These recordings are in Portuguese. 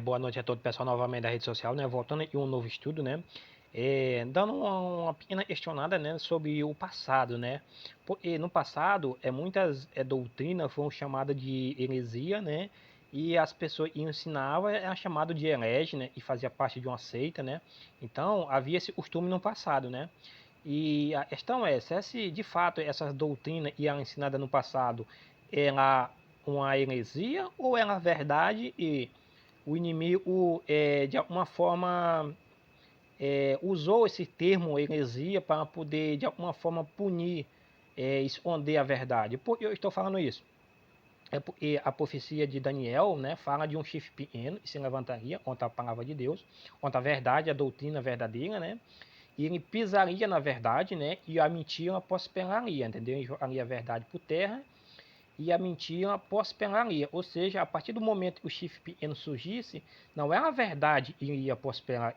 Boa noite a todo o pessoal novamente da rede social, né? Voltando aqui um novo estudo, né? Dando uma pequena questionada, né, sobre o passado, né? Porque no passado, muitas doutrinas foram chamadas de heresia, né? E as pessoas que ensinavam era chamado de herege, né? E fazia parte de uma seita, né? Então havia esse costume no passado, né? E a questão é, se de fato essas doutrinas que eram ensinadas no passado era uma heresia ou era verdade e o inimigo, de alguma forma, usou esse termo heresia para poder, de alguma forma, punir, esconder a verdade. Por que eu estou falando isso? É porque a profecia de Daniel, né, fala de um chifre pequeno que se levantaria contra a palavra de Deus, contra a verdade, a doutrina verdadeira, né? E ele pisaria na verdade, né? E a mentira prosperaria, entendeu? Ele jogaria a verdade por terra e a mentira prosperaria. Ou seja, a partir do momento que o chifre pequeno surgisse, não é a verdade que iria prosperar,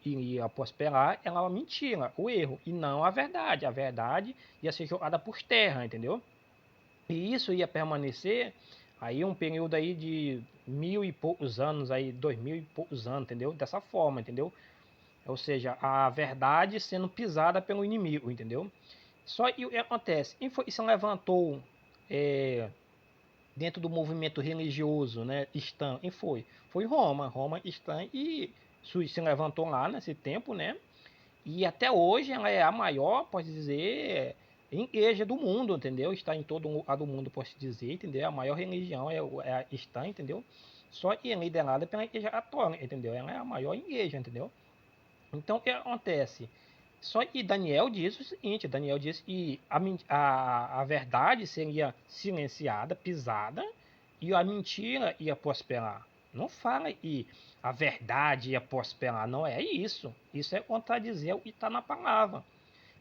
iria prosperar, era a mentira, o erro, e não a verdade. A verdade ia ser jogada por terra, entendeu? E isso ia permanecer aí um período aí de 1000 e poucos anos, aí 2000 e poucos anos, entendeu? Dessa forma, entendeu? Ou seja, a verdade sendo pisada pelo inimigo, entendeu? Só que o que acontece? Quem se levantou é, dentro do movimento religioso, né, cristão, quem foi? Foi Roma, Roma cristã, e se levantou lá nesse tempo, né, e até hoje ela é a maior, pode dizer, igreja do mundo, entendeu? Está em todo lugar do mundo, pode dizer, entendeu? A maior religião é a cristã, entendeu? Só que é liderada pela igreja católica, entendeu? Ela é a maior igreja, entendeu? Então, o que acontece? Só que Daniel diz o seguinte, Daniel diz que a verdade seria silenciada, pisada, e a mentira ia prosperar. Não fala que a verdade ia prosperar, não é isso. Isso é contradizer o que está na palavra.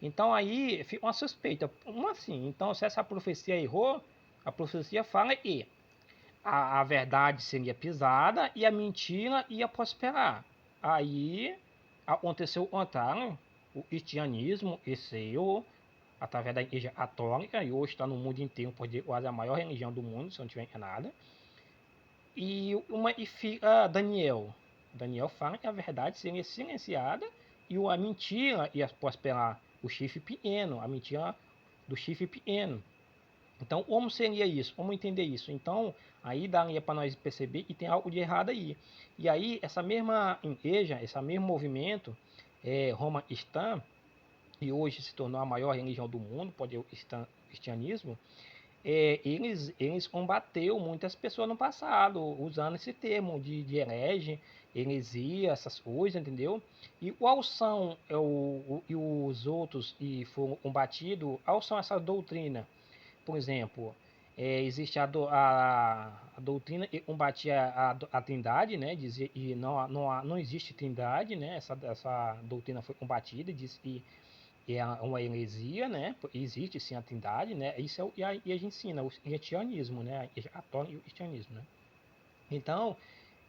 Então aí fica uma suspeita. Como assim? Então, se essa profecia errou, a profecia fala que a verdade seria pisada e a mentira ia prosperar. Aí aconteceu o contrário. O cristianismo cresceu através da igreja católica e hoje está no mundo inteiro, porque quase a maior religião do mundo, se eu não estiver enganado. E fica Daniel. Daniel fala que a verdade seria silenciada e a mentira ia prosperar. O chifre pequeno, a mentira do chifre pequeno. Então, como seria isso? Como entender isso? Então, aí daria para nós perceber que tem algo de errado aí. E aí, essa mesma igreja, esse mesmo movimento, Roma cristã, e hoje se tornou a maior religião do mundo, pode o cristianismo, eles combateu muitas pessoas no passado, usando esse termo de herege, heresia, essas coisas, entendeu? E quais são e os outros que foram combatidos, quais são essas doutrinas? Por exemplo, existe a doutrina que combatia a trindade, né? Dizia que não existe trindade, né? Essa doutrina foi combatida, diz que é uma heresia, né? Existe sim a trindade, né? Isso é o e a gente ensina, o cristianismo, né? A igreja católica e o cristianismo, né? Então,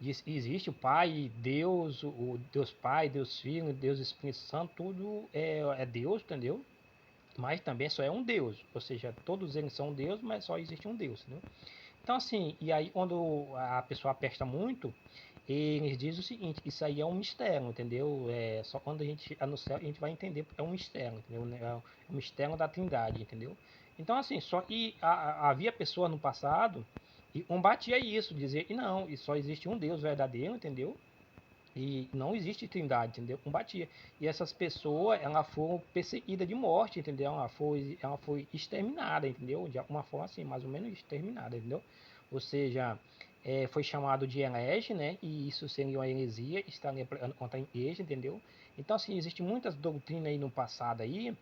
existe o Pai, Deus, o Deus Pai, Deus Filho, Deus Espírito Santo, tudo é Deus, entendeu? Mas também só é um Deus, ou seja, todos eles são Deus, mas só existe um Deus, né? Então assim, e aí quando a pessoa aperta muito, eles dizem o seguinte, isso aí é um mistério, entendeu? Só quando a gente anunciar a gente vai entender, é um mistério, entendeu? É um mistério da Trindade, entendeu? Então assim, só que havia pessoas no passado e combatia isso, dizer que não, e só existe um Deus verdadeiro, entendeu? E não existe trindade, entendeu? Combatia. E essas pessoas, elas foram perseguidas de morte, entendeu? Ela foi exterminada, entendeu? De alguma forma assim, mais ou menos exterminada, entendeu? Ou seja, foi chamado de herege, né? E isso seria uma heresia, estaria contra a igreja, entendeu? Então, assim, existe muitas doutrinas aí no passado aí,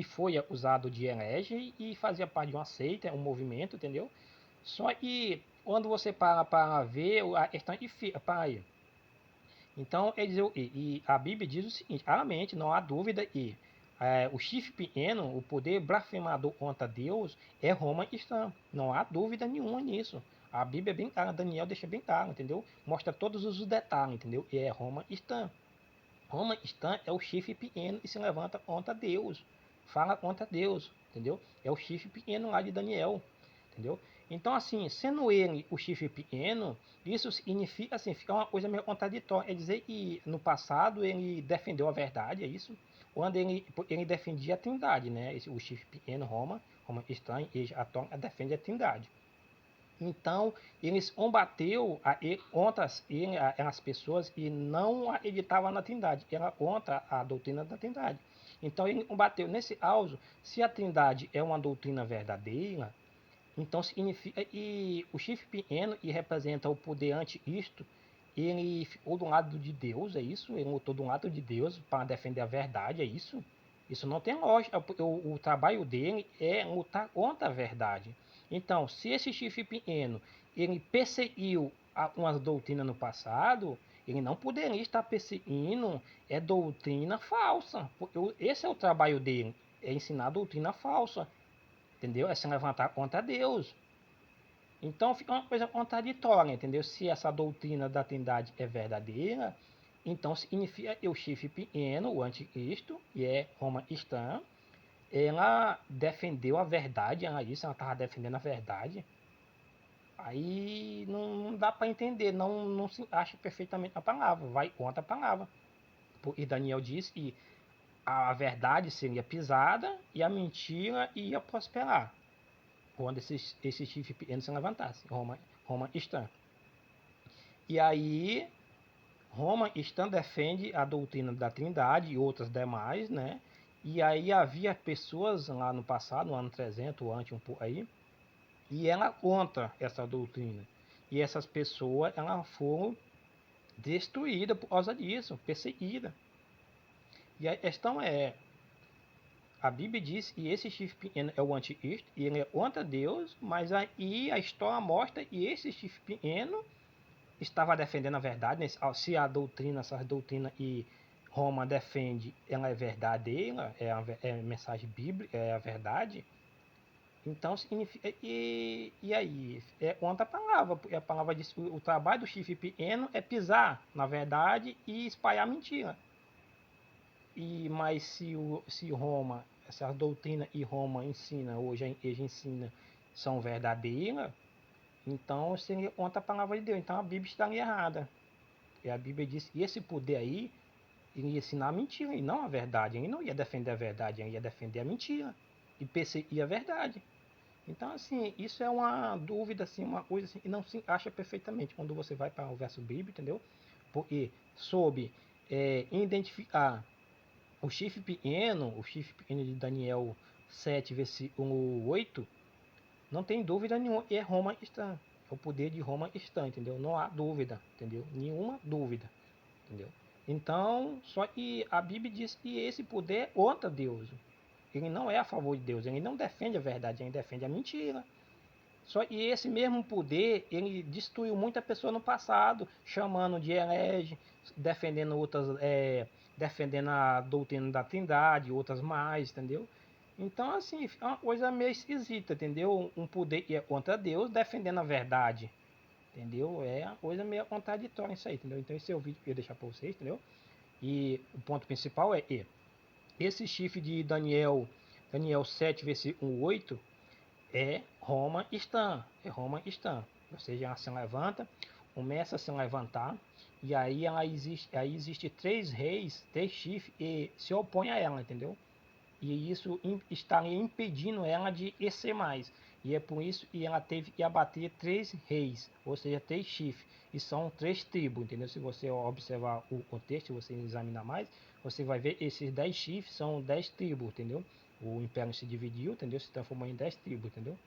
foi usado de herege e fazia parte de uma seita, um movimento, entendeu? Só que quando você para ver, a questão é que para aí. Então, e a Bíblia diz o seguinte, claramente, não há dúvida que o chifre pequeno, o poder blasfemador contra Deus, é Roma cristã. Não há dúvida nenhuma nisso. A Bíblia é bem clara, Daniel deixa bem claro, entendeu? Mostra todos os detalhes, entendeu? E é Roma cristã. Roma cristã é o chifre pequeno e se levanta contra Deus. Fala contra Deus, entendeu? É o chifre pequeno lá de Daniel, entendeu? Então, assim, sendo ele o chifre pequeno, isso significa, assim, fica uma coisa meio contraditória. É dizer que no passado ele defendeu a verdade, é isso? Quando ele defendia a Trindade, né? O chifre pequeno, Roma estranho, e atômica defende a Trindade. Então, eles combateu contra as pessoas e não acreditavam na Trindade, era contra a doutrina da Trindade. Então, ele combateu nesse caso, se a Trindade é uma doutrina verdadeira, então significa que o chifre pequeno, que representa o poder anti-isto, ele ficou do lado de Deus, é isso? Ele lutou do lado de Deus para defender a verdade, é isso? Isso não tem lógica. O trabalho dele é lutar contra a verdade. Então, se esse chifre pequeno ele perseguiu umas doutrinas no passado, ele não poderia estar perseguindo doutrina falsa. Porque esse é o trabalho dele, é ensinar doutrina falsa. Entendeu? É se levantar contra Deus. Então fica uma coisa contraditória, entendeu? Se essa doutrina da Trindade é verdadeira, então significa que o chifre pequeno, o anticristo, que é Roma cristã, ela defendeu a verdade, ela estava defendendo a verdade. Aí não dá para entender, não se acha perfeitamente a palavra, vai contra a palavra. E Daniel diz que a verdade seria pisada e a mentira ia prosperar quando esse chifre pequeno se levantasse, Roma cristã. E aí, Roma cristã defende a doutrina da Trindade e outras demais, né? E aí havia pessoas lá no passado, no ano 300, ou antes um pouco aí, e ela contra essa doutrina. E essas pessoas, elas foram destruídas por causa disso, perseguidas. E a questão é, a Bíblia diz que esse chifre pequeno é o anticristo, e ele é contra Deus, mas aí a história mostra que esse chifre pequeno estava defendendo a verdade, né? Se a doutrina, essas doutrinas e Roma defende, ela é verdadeira, é a mensagem bíblica, é a verdade, então significa, e aí, é contra a palavra, porque a palavra diz que o trabalho do chifre pequeno é pisar na verdade e espalhar mentira. Mas se Roma, essa doutrina e Roma ensina, hoje a igreja ensina, são verdadeiras, então seria contra a palavra de Deus. Então a Bíblia estaria errada. E a Bíblia diz que esse poder aí iria ensinar a mentira e não a verdade. Ele não ia defender a verdade, ele ia defender a mentira e perseguir a verdade. Então, assim, isso é uma dúvida, assim, uma coisa assim, que não se acha perfeitamente quando você vai para o verso bíblico, entendeu? Porque soube identificar o chifre pequeno de Daniel 7, versículo 8, não tem dúvida nenhuma, é Roma cristã. É o poder de Roma cristã, entendeu? Não há dúvida, entendeu? Nenhuma dúvida, entendeu? Então, só que a Bíblia diz que esse poder é contra Deus. Ele não é a favor de Deus, ele não defende a verdade, ele defende a mentira. Só que esse mesmo poder, ele destruiu muita pessoa no passado, chamando de herege, defendendo defendendo a doutrina da Trindade, outras mais, entendeu? Então, assim, fica uma coisa meio esquisita, entendeu? Um poder que é contra Deus, defendendo a verdade, entendeu? É uma coisa meio contraditória isso aí, entendeu? Então, esse é o vídeo que eu ia deixar para vocês, entendeu? E o ponto principal é que esse chifre de Daniel 7, versículo 8, é Roma cristã, Você já se levanta, começa a se levantar, e aí existe três reis, três chifres, e se opõe a ela, entendeu? E isso estaria impedindo ela de crescer mais. E é por isso que ela teve que abater três reis, ou seja, três chifres. E são três tribos, entendeu? Se você observar o contexto, se você examinar mais, você vai ver esses 10 chifres são 10 tribos, entendeu? O império se dividiu, entendeu? Se transformou em 10 tribos, entendeu?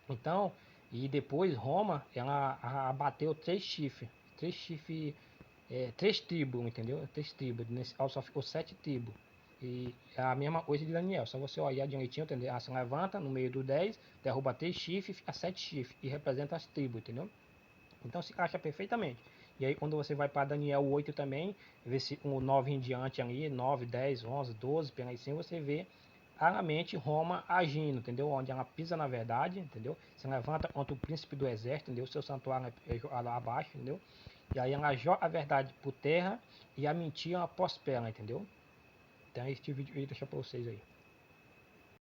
Então, e depois Roma, ela abateu três chifres, três tribos, entendeu? Três tribos, nesse caso só ficou 7 tribos. E é a mesma coisa de Daniel, só você olhar direitinho, entendeu? Ela se levanta no meio do 10, derruba 3 chifres, fica 7 chifres, e representa as tribos, entendeu? Então se encaixa perfeitamente. E aí quando você vai para Daniel 8 também, vê se um 9 em diante ali, 9, 10, 11, 12, pela assim, você vê claramente Roma agindo, entendeu? Onde ela pisa na verdade, entendeu? Se levanta contra o príncipe do exército, entendeu? Seu santuário é lá abaixo, entendeu? E aí ela joga a verdade por terra e a mentira ela prospera, entendeu? Então esse vídeo aí deixa para vocês aí.